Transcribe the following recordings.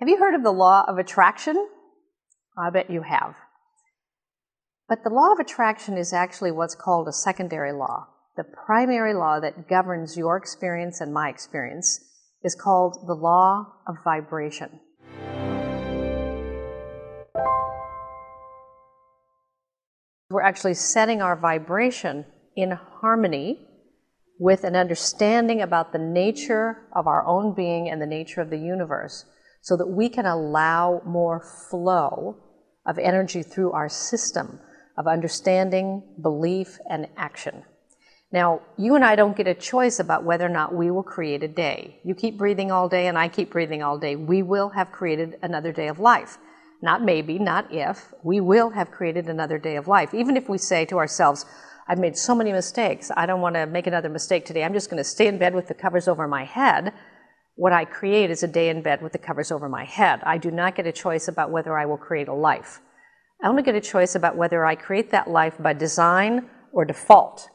Have you heard of the law of attraction? I bet you have. But the law of attraction is actually what's called a secondary law. The primary law that governs your experience and my experience is called the law of vibration. We're actually setting our vibration in harmony with an understanding about the nature of our own being and the nature of the universe, so that we can allow more flow of energy through our system of understanding, belief, and action. Now, you and I don't get a choice about whether or not we will create a day. You keep breathing all day and I keep breathing all day. We will have created another day of life. Not maybe, not if. We will have created another day of life. Even if we say to ourselves, I've made so many mistakes, I don't want to make another mistake today, I'm just going to stay in bed with the covers over my head. What I create is a day in bed with the covers over my head. I do not get a choice about whether I will create a life. I only get a choice about whether I create that life by design or default,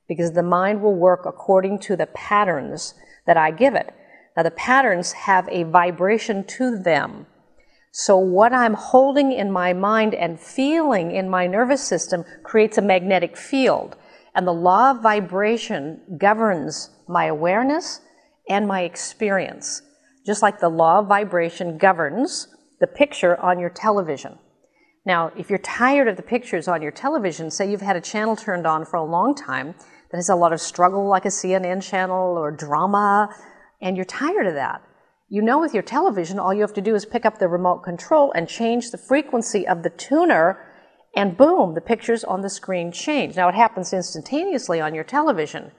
because the mind will work according to the patterns that I give it. Now, the patterns have a vibration to them. So what I'm holding in my mind and feeling in my nervous system creates a magnetic field. And the law of vibration governs my awareness and my experience, just like the law of vibration governs the picture on your television. Now, if you're tired of the pictures on your television, say you've had a channel turned on for a long time that has a lot of struggle, like a CNN channel or drama, and you're tired of that, you know with your television, all you have to do is pick up the remote control and change the frequency of the tuner, and boom, the pictures on the screen change. Now, it happens instantaneously on your television.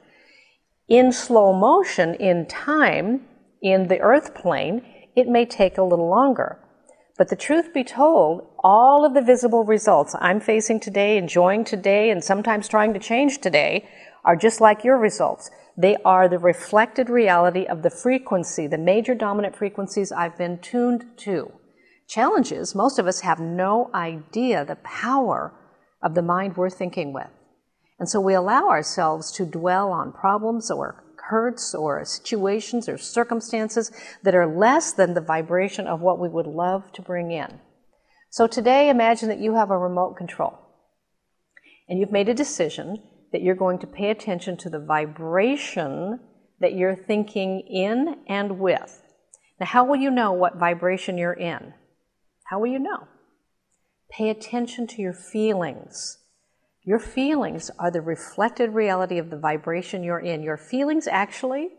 In slow motion, in time, in the earth plane, it may take a little longer. But the truth be told, all of the visible results I'm facing today, enjoying today, and sometimes trying to change today are just like your results. They are the reflected reality of the frequency, the major dominant frequencies I've been tuned to. Challenge is, most of us have no idea the power of the mind we're thinking with. And so we allow ourselves to dwell on problems or hurts or situations or circumstances that are less than the vibration of what we would love to bring in. So today, imagine that you have a remote control and you've made a decision that you're going to pay attention to the vibration that you're thinking in and with. Now, how will you know what vibration you're in? How will you know? Pay attention to your feelings. Your feelings are the reflected reality of the vibration you're in. Your feelings actually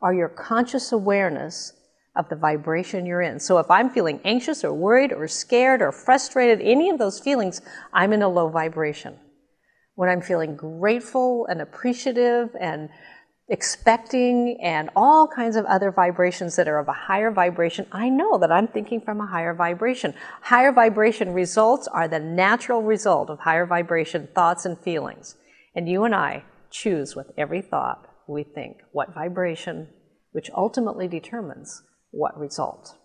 are your conscious awareness of the vibration you're in. So if I'm feeling anxious or worried or scared or frustrated, any of those feelings, I'm in a low vibration. When I'm feeling grateful and appreciative and expecting and all kinds of other vibrations that are of a higher vibration, I know that I'm thinking from a higher vibration. Higher vibration results are the natural result of higher vibration thoughts and feelings. And you and I choose with every thought we think what vibration, which ultimately determines what result.